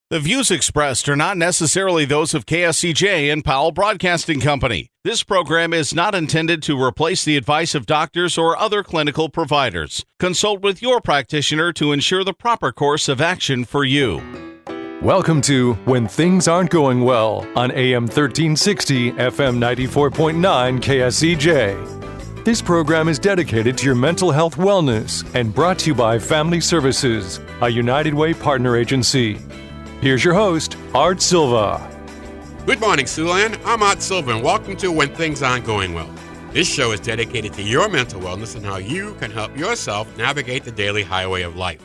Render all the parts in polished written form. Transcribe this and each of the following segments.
The views expressed are not necessarily those of KSCJ and Powell Broadcasting Company. This program is not intended to replace the advice of doctors or other clinical providers. Consult with your practitioner to ensure the proper course of action for you. Welcome to When Things Aren't Going Well on AM 1360, FM 94.9 KSCJ. This program is dedicated to your mental health wellness and brought to you by Family Services, a United Way partner agency. Here's your host, Art Silva. Good morning, Siouxland. I'm Art Silva, and welcome to When Things Aren't Going Well. This show is dedicated to your mental wellness and how you can help yourself navigate the daily highway of life.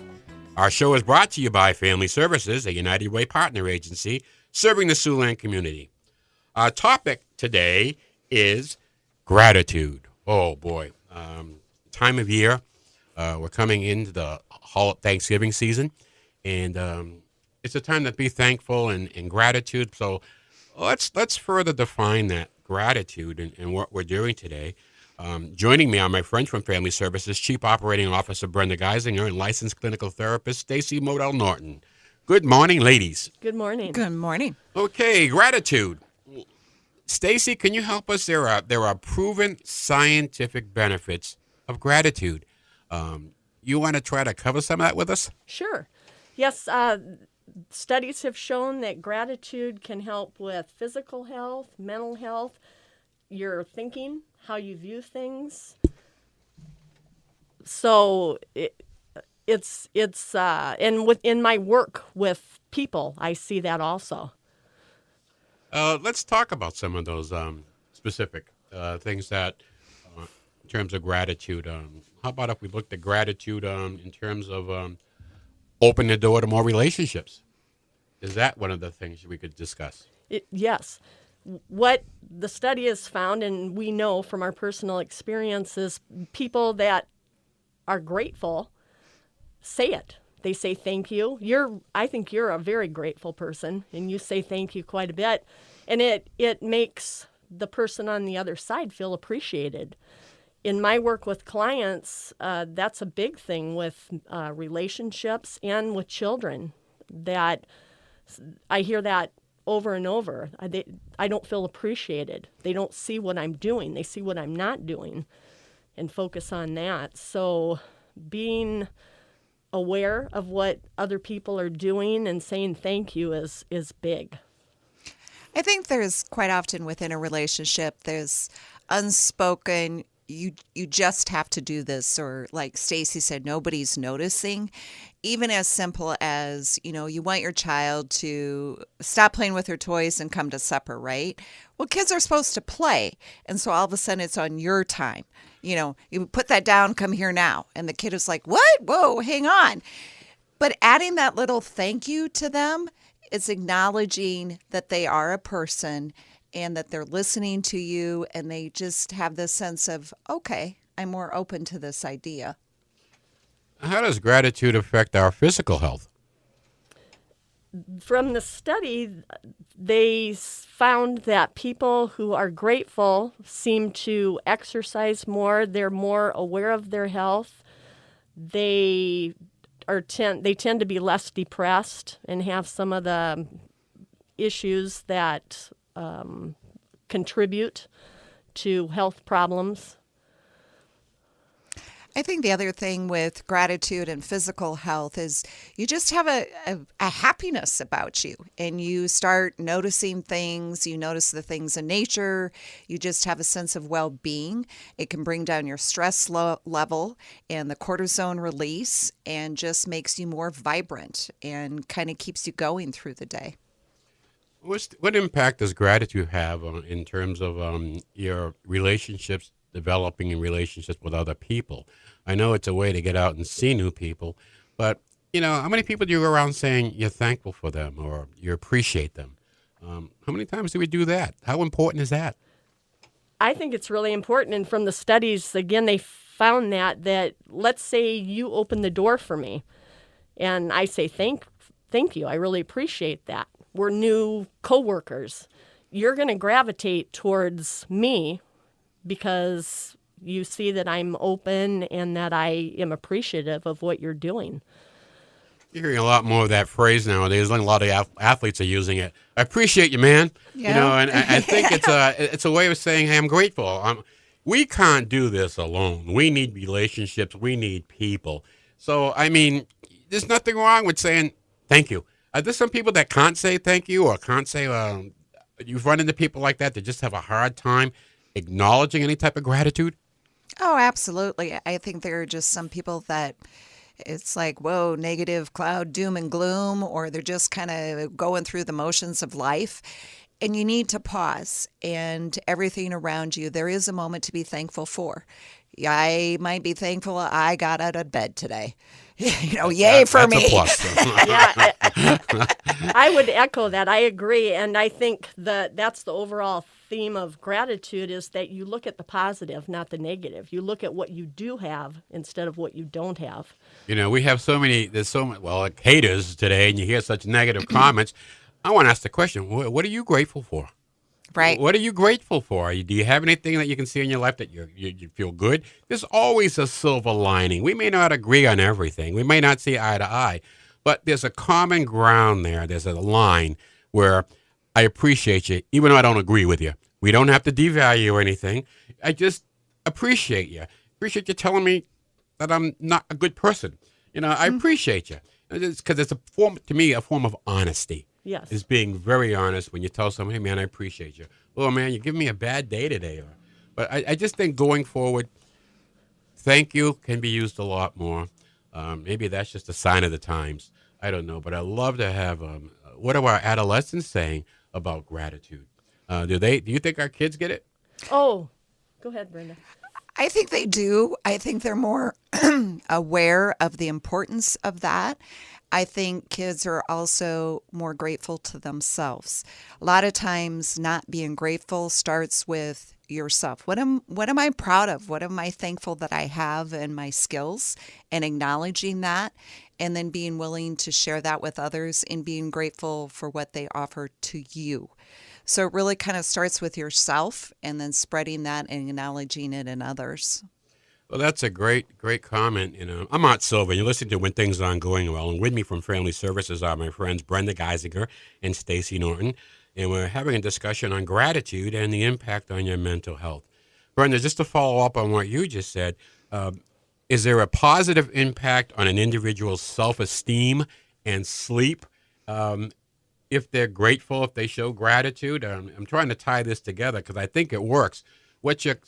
Our show is brought to you by Family Services, a United Way partner agency serving the Siouxland community. Our topic today is gratitude. Oh, boy. Time of year. We're coming into the Thanksgiving season, and it's a time to be thankful and gratitude. So let's further define that gratitude and what we're doing today. Joining me are my friends from Family Services, Chief Operating Officer Brenda Geisinger and licensed clinical therapist Stacy Modell Norton. Good morning, ladies. Good morning. Good morning. Okay, gratitude. Stacy, can you help us? There are proven scientific benefits of gratitude. You want to try to cover some of that with us? Sure. Yes, studies have shown that gratitude can help with physical health, mental health, your thinking, how you view things. So it's and within my work with people, I see that also. Let's talk about some of those specific things that, in terms of gratitude. How about if we looked at gratitude in terms of open the door to more relationships? Is that one of the things we could discuss? Yes. What the study has found, and we know from our personal experiences, people that are grateful say it. They say thank you. I think you're a very grateful person, and you say thank you quite a bit. And it makes the person on the other side feel appreciated. In my work with clients, that's a big thing with relationships and with children, that I hear that over and over. I don't feel appreciated. They don't see what I'm doing. They see what I'm not doing and focus on that. So being aware of what other people are doing and saying thank you is big. I think there's quite often within a relationship, there's unspoken, you just have to do this, or like Stacy said, nobody's noticing. Even as simple as, you want your child to stop playing with her toys and come to supper, right? Well, kids are supposed to play. And so all of a sudden it's on your time. You put that down, come here now. And the kid is like, what? Whoa, hang on. But adding that little thank you to them is acknowledging that they are a person and that they're listening to you, and they just have this sense of, okay, I'm more open to this idea. How does gratitude affect our physical health? From the study, they found that people who are grateful seem to exercise more. They're more aware of their health. They tend to be less depressed and have some of the issues that contribute to health problems. I think the other thing with gratitude and physical health is you just have a happiness about you, and you start noticing things. You notice the things in nature. You just have a sense of well-being. It can bring down your stress level and the cortisone release, and just makes you more vibrant and kind of keeps you going through the day. What impact does gratitude have in terms of your relationships, developing in relationships with other people? I know it's a way to get out and see new people, but, how many people do you go around saying you're thankful for them or you appreciate them? How many times do we do that? How important is that? I think it's really important. And from the studies, again, they found that let's say you open the door for me and I say thank you. I really appreciate that. We're new coworkers. You're going to gravitate towards me because you see that I'm open and that I am appreciative of what you're doing. You're hearing a lot more of that phrase nowadays. A lot of athletes are using it. I appreciate you, man. Yeah. You know, and I think it's a way of saying, hey, I'm grateful. We can't do this alone. We need relationships. We need people. So, I mean, there's nothing wrong with saying thank you. There's some people that can't say thank you or can't say, you've run into people like that just have a hard time acknowledging any type of gratitude. Oh, absolutely. I think there are just some people that it's like, whoa, negative cloud, doom and gloom, or they're just kind of going through the motions of life. And you need to pause, and everything around you, there is a moment to be thankful for. I might be thankful I got out of bed today. Yay for me. That's a plus. Yeah, I would echo that. I agree. And I think that's the overall theme of gratitude is that you look at the positive, not the negative. You look at what you do have instead of what you don't have. You know, we have there's so many, like haters today, and you hear such negative comments. I want to ask the question, what are you grateful for? Right. What are you grateful for? Do you have anything that you can see in your life that you feel good? There's always a silver lining. We may not agree on everything. We may not see eye to eye, but there's a common ground there. There's a line where I appreciate you, even though I don't agree with you. We don't have to devalue anything. I just appreciate you. Appreciate you telling me that I'm not a good person. I appreciate you. Because it's to me, a form of honesty. Yes. Is being very honest when you tell someone, hey, man, I appreciate you. Oh, man, you give me a bad day today. But I just think going forward, thank you can be used a lot more. Maybe that's just a sign of the times. I don't know. But I love to have, what are our adolescents saying about gratitude? Do you think our kids get it? Oh, go ahead, Brenda. I think they do. I think they're more aware of the importance of that. I think kids are also more grateful to themselves. A lot of times not being grateful starts with yourself. What am I proud of? What am I thankful that I have in my skills, and acknowledging that, and then being willing to share that with others and being grateful for what they offer to you. So it really kind of starts with yourself and then spreading that and acknowledging it in others. Well, that's a great comment. I'm Art Silva. You're listening to When Things Aren't Going Well. And with me from Family Services are my friends Brenda Geisinger and Stacy Norton. And we're having a discussion on gratitude and the impact on your mental health. Brenda, just to follow up on what you just said, is there a positive impact on an individual's self-esteem and sleep if they're grateful, if they show gratitude? I'm trying to tie this together because I think it works.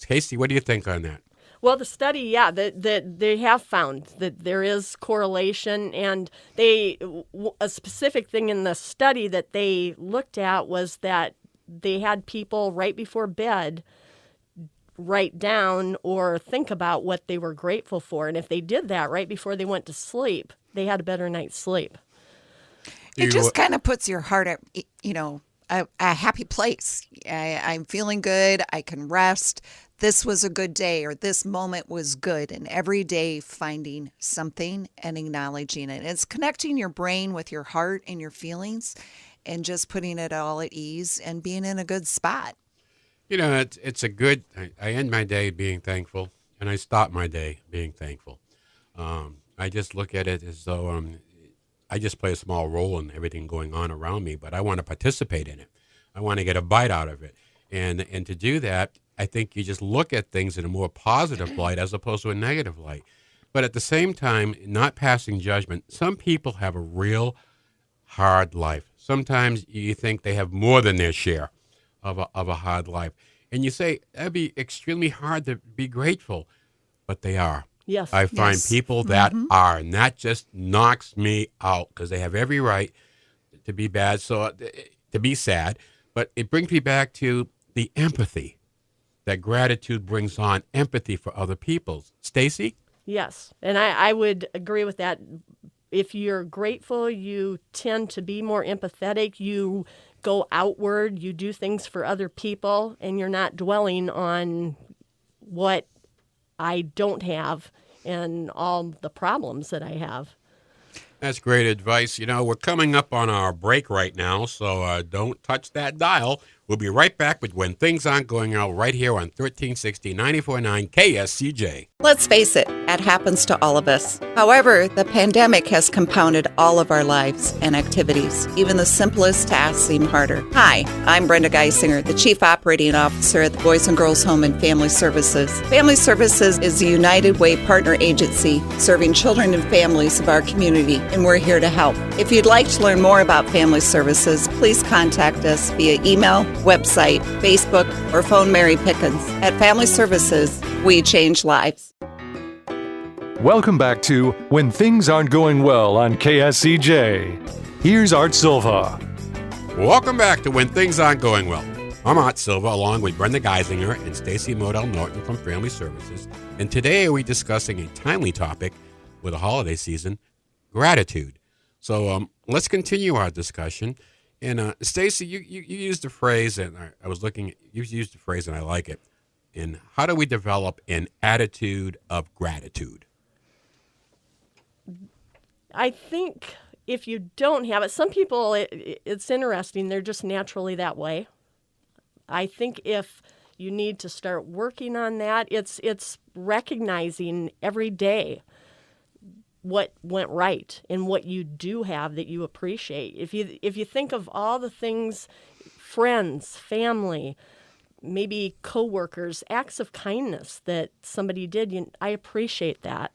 Casey, what do you think on that? Well, the study, yeah, that they have found that there is correlation, and a specific thing in the study that they looked at was that they had people right before bed write down or think about what they were grateful for, and if they did that right before they went to sleep, they had a better night's sleep. It just kind of puts your heart at, a happy place. I'm feeling good. I can rest. This was a good day, or this moment was good. And every day finding something and acknowledging it. It's connecting your brain with your heart and your feelings and just putting it all at ease and being in a good spot. It's a good, I end my day being thankful, and I stop my day being thankful. I just look at it as though I just play a small role in everything going on around me, but I want to participate in it. I want to get a bite out of it. And to do that, I think you just look at things in a more positive light as opposed to a negative light. But at the same time, not passing judgment. Some people have a real hard life. Sometimes you think they have more than their share of a hard life. And you say, that'd be extremely hard to be grateful, but they are. Yes. I find people that are, and that just knocks me out because they have every right to be bad, to be sad. But it brings me back to the empathy that gratitude brings on, empathy for other people. Stacy? Yes, and I would agree with that. If you're grateful, you tend to be more empathetic. You go outward. You do things for other people, and you're not dwelling on what I don't have and all the problems that I have. That's great advice. We're coming up on our break right now, so don't touch that dial. We'll be right back with When Things Aren't Going Well right here on 1360 94.9 KSCJ. Let's face it, it happens to all of us. However, the pandemic has compounded all of our lives and activities. Even the simplest tasks seem harder. Hi, I'm Brenda Geisinger, the Chief Operating Officer at the Boys and Girls Home and Family Services. Family Services is a United Way partner agency serving children and families of our community, and we're here to help. If you'd like to learn more about Family Services, please contact us via email, website, Facebook, or phone Mary Pickens. At Family Services, we change lives. Welcome back to When Things Aren't Going Well on KSCJ. Here's Art Silva. Welcome back to When Things Aren't Going Well. I'm Art Silva, along with Brenda Geisinger and Stacy Modell Norton from Family Services. And today we're discussing a timely topic with the holiday season, gratitude. So let's continue our discussion. And Stacy, you used the phrase, and I was looking, you used the phrase, and I like it. And how do we develop an attitude of gratitude? I think if you don't have it, some people, it's interesting, they're just naturally that way. I think if you need to start working on that, it's recognizing every day what went right and what you do have that you appreciate. If you think of all the things, friends, family, maybe coworkers, acts of kindness that somebody did, I appreciate that.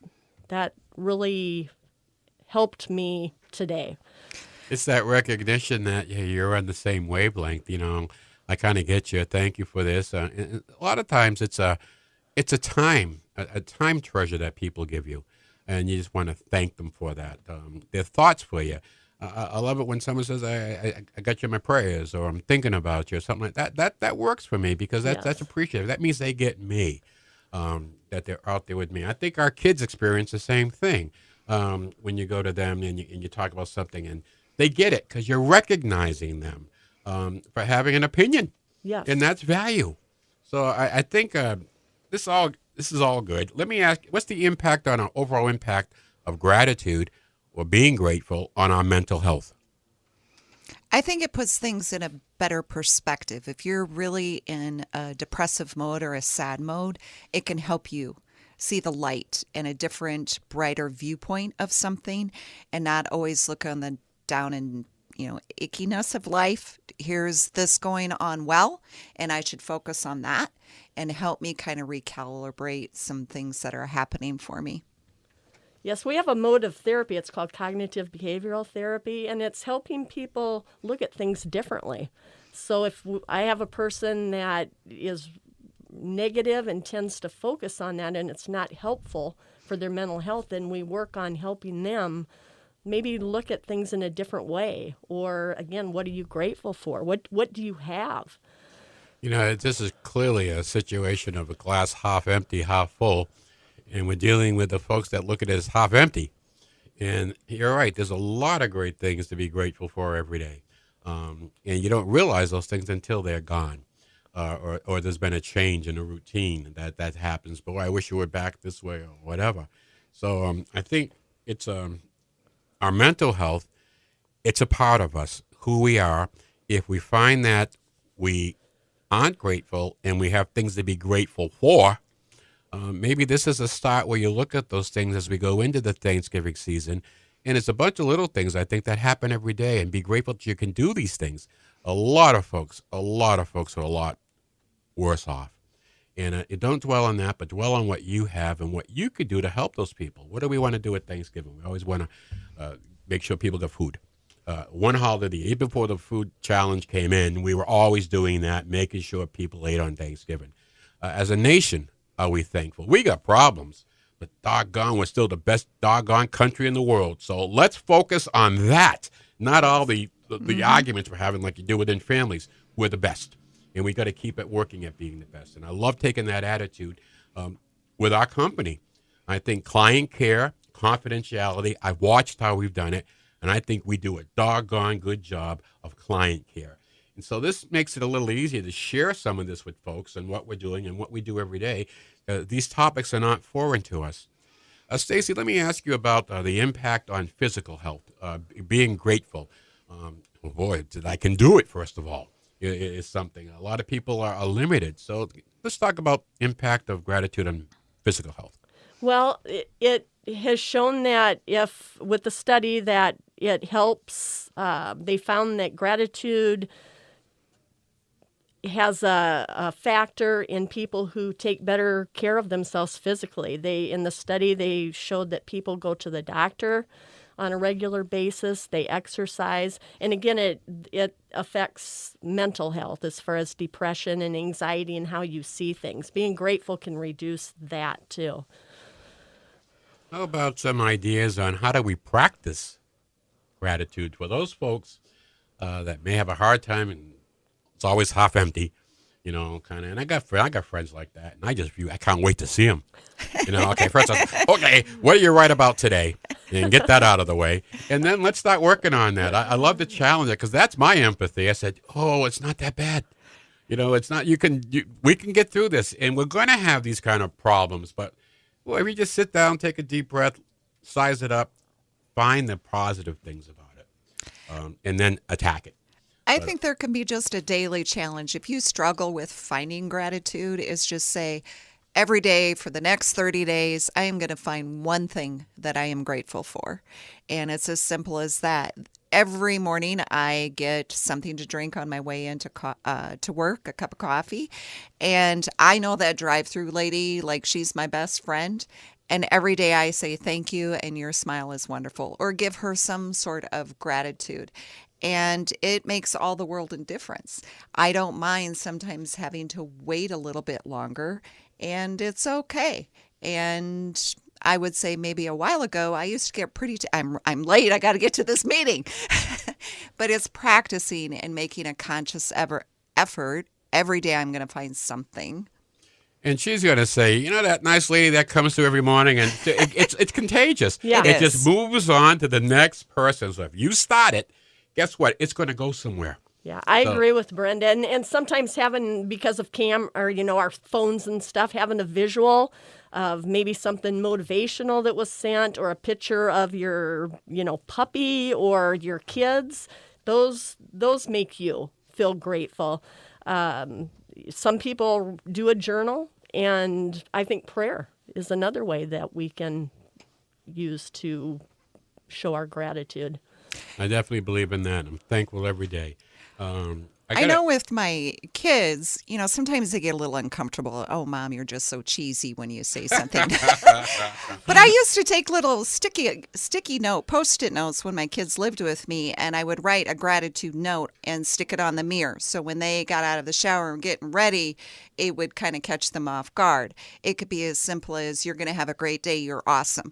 That really helped me today. It's that recognition that you're on the same wavelength. I kind of get you. Thank you for this. And a lot of times it's a time treasure that people give you, and you just want to thank them for that. Their thoughts for you. I love it when someone says, I got you in my prayers, or I'm thinking about you, or something like that. That works for me because that's appreciative. That means they get me, that they're out there with me. I think our kids experience the same thing when you go to them and you talk about something, and they get it because you're recognizing them for having an opinion. Yes. And that's value. So I think this is all good. Let me ask, what's the impact on our overall impact of gratitude or being grateful on our mental health? I think it puts things in a better perspective. If you're really in a depressive mode or a sad mode, it can help you see the light and a different, brighter viewpoint of something and not always look on the down and ickiness of life. Here's this going on well, and I should focus on that and help me kind of recalibrate some things that are happening for me. Yes, we have a mode of therapy. It's called cognitive behavioral therapy, and it's helping people look at things differently. So if I have a person that is negative and tends to focus on that, and it's not helpful for their mental health, then we work on helping them maybe look at things in a different way. Or again, what are you grateful for? What do you have? This is clearly a situation of a glass half empty, half full. And we're dealing with the folks that look at it as half empty. And you're right, there's a lot of great things to be grateful for every day. And you don't realize those things until they're gone. Or there's been a change in a routine that happens. Boy, I wish you were back this way or whatever. So I think it's our mental health, it's a part of us, who we are. If we find that we aren't grateful and we have things to be grateful for, maybe this is a start where you look at those things as we go into the Thanksgiving season. And it's a bunch of little things, I think, that happen every day, and be grateful that you can do these things. A lot of folks are a lot worse off. And you don't dwell on that, but dwell on what you have and what you could do to help those people. What do we want to do at Thanksgiving? We always want to make sure people get food. One holiday, even before the food challenge came in, we were always doing that, making sure people ate on Thanksgiving. As a nation, are we thankful? We got problems, but doggone, we're still the best doggone country in the world. So let's focus on that, not all the arguments we're having like you do within families. We're the best, and we got to keep it working at being the best. And I love taking that attitude with our company. I think client care, confidentiality, I've watched how we've done it, and I think we do a doggone good job of client care. And so this makes it a little easier to share some of this with folks and what we're doing and what we do every day. These topics are not foreign to us. Stacy, let me ask you about the impact on physical health, being grateful. I can do it, first of all. is something. A lot of people are limited. So let's talk about impact of gratitude on physical health. Well, it has shown that with the study that it helps, they found that gratitude has a factor in people who take better care of themselves physically. In the study, they showed that people go to the doctor on a regular basis, they exercise, and again, it affects mental health as far as depression and anxiety and how you see things. Being grateful can reduce that too. How about some ideas on how do we practice gratitude for those folks that may have a hard time and it's always half empty, kind of. And I got friends like that, and I can't wait to see them. Okay, first, okay, what are you right about today? And get that out of the way, and then let's start working on that. I love to challenge it because that's my empathy. I said, oh, it's not that bad. It's not. We can get through this, and we're going to have these kind of problems. But if you just sit down, take a deep breath, size it up, find the positive things about it, and then attack it. I think there can be just a daily challenge. If you struggle with finding gratitude, is just say, every day for the next 30 days, I am going to find one thing that I am grateful for. And it's as simple as that. Every morning, I get something to drink on my way into to work, a cup of coffee. And I know that drive-through lady, like she's my best friend. And every day I say, thank you, and your smile is wonderful. Or give her some sort of gratitude. And it makes all the world of difference. I don't mind sometimes having to wait a little bit longer, and it's okay. And I would say maybe a while ago, I used to get I'm late, I got to get to this meeting. But it's practicing and making a conscious effort. Every day I'm going to find something. And she's going to say, that nice lady that comes to every morning, and it's contagious. Yeah. It just moves on to the next person. So if you start it, guess what? It's going to go somewhere. Yeah, I agree with Brenda. And sometimes because of our phones and stuff, having a visual of maybe something motivational that was sent or a picture of your, puppy or your kids, those make you feel grateful. Some people do a journal, and I think prayer is another way that we can use to show our gratitude. I definitely believe in that. I'm thankful every day. I know with my kids, sometimes they get a little uncomfortable. Oh, Mom, you're just so cheesy when you say something. But I used to take little sticky note, Post-it notes when my kids lived with me, and I would write a gratitude note and stick it on the mirror. So when they got out of the shower and getting ready, it would kind of catch them off guard. It could be as simple as, you're going to have a great day, you're awesome.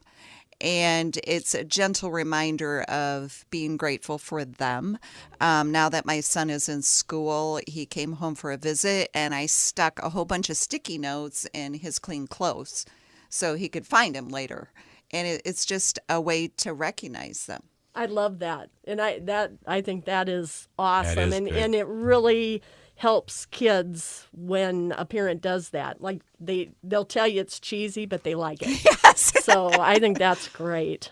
And it's a gentle reminder of being grateful for them. Now that my son is in school, he came home for a visit, and I stuck a whole bunch of sticky notes in his clean clothes so he could find them later. And it's just a way to recognize them. I love that. And I think that is awesome. That is and it really helps kids when a parent does that. Like they'll tell you it's cheesy, but they like it. Yes. So I think that's great.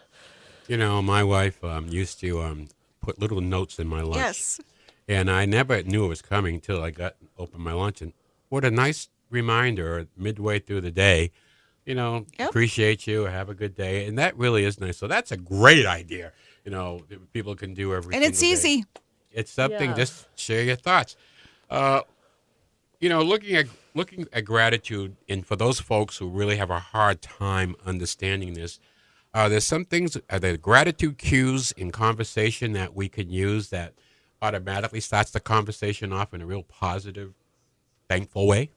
My wife used to put little notes in my lunch. Yes. And I never knew it was coming until I opened my lunch. And what a nice reminder midway through the day, Yep. Appreciate you, have a good day. And that really is nice. So that's a great idea, that people can do every And it's single easy. day. It's something, Yeah. just share your thoughts. Looking at gratitude, and for those folks who really have a hard time understanding this, are there gratitude cues in conversation that we can use that automatically starts the conversation off in a real positive, thankful way?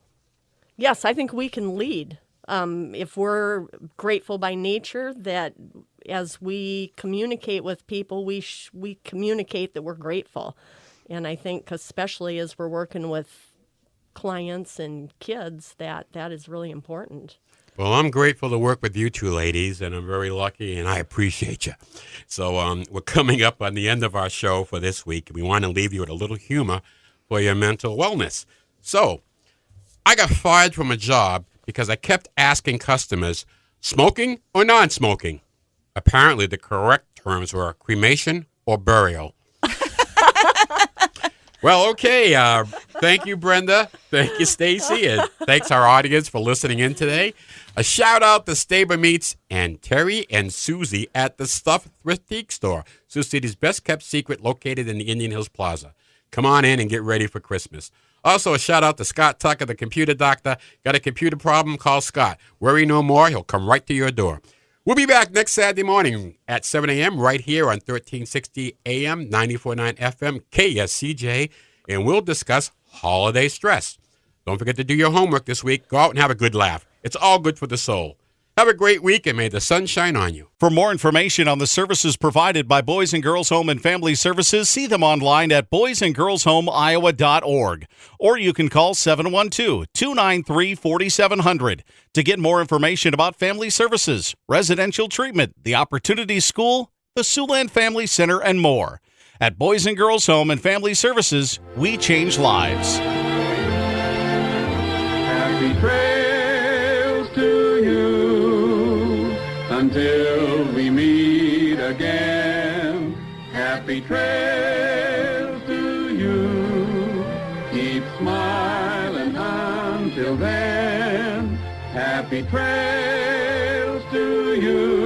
Yes, I think we can lead. If we're grateful by nature, that as we communicate with people, we communicate that we're grateful. And I think especially as we're working with clients and kids, that is really important. Well, I'm grateful to work with you two ladies, and I'm very lucky, and I appreciate you. So we're coming up on the end of our show for this week. We want to leave you with a little humor for your mental wellness. So I got fired from a job because I kept asking customers, smoking or non-smoking? Apparently the correct terms were cremation or burial. Well, okay. Thank you, Brenda. Thank you, Stacy. And thanks our audience for listening in today. A shout out to Staber Meats and Terry and Susie at the Stuff Thrift Store, Sioux City's best kept secret located in the Indian Hills Plaza. Come on in and get ready for Christmas. Also, a shout out to Scott Tucker, the computer doctor. Got a computer problem? Call Scott. Worry no more. He'll come right to your door. We'll be back next Saturday morning at 7 a.m. right here on 1360 AM, 94.9 FM, KSCJ, and we'll discuss holiday stress. Don't forget to do your homework this week. Go out and have a good laugh. It's all good for the soul. Have a great week, and may the sun shine on you. For more information on the services provided by Boys and Girls Home and Family Services, see them online at boysandgirlshomeiowa.org. Or you can call 712-293-4700 to get more information about family services, residential treatment, the Opportunity School, the Siouxland Family Center, and more. At Boys and Girls Home and Family Services, we change lives. Happy trails to you until we meet again. Happy trails to you. Keep smiling until then. Happy trails to you.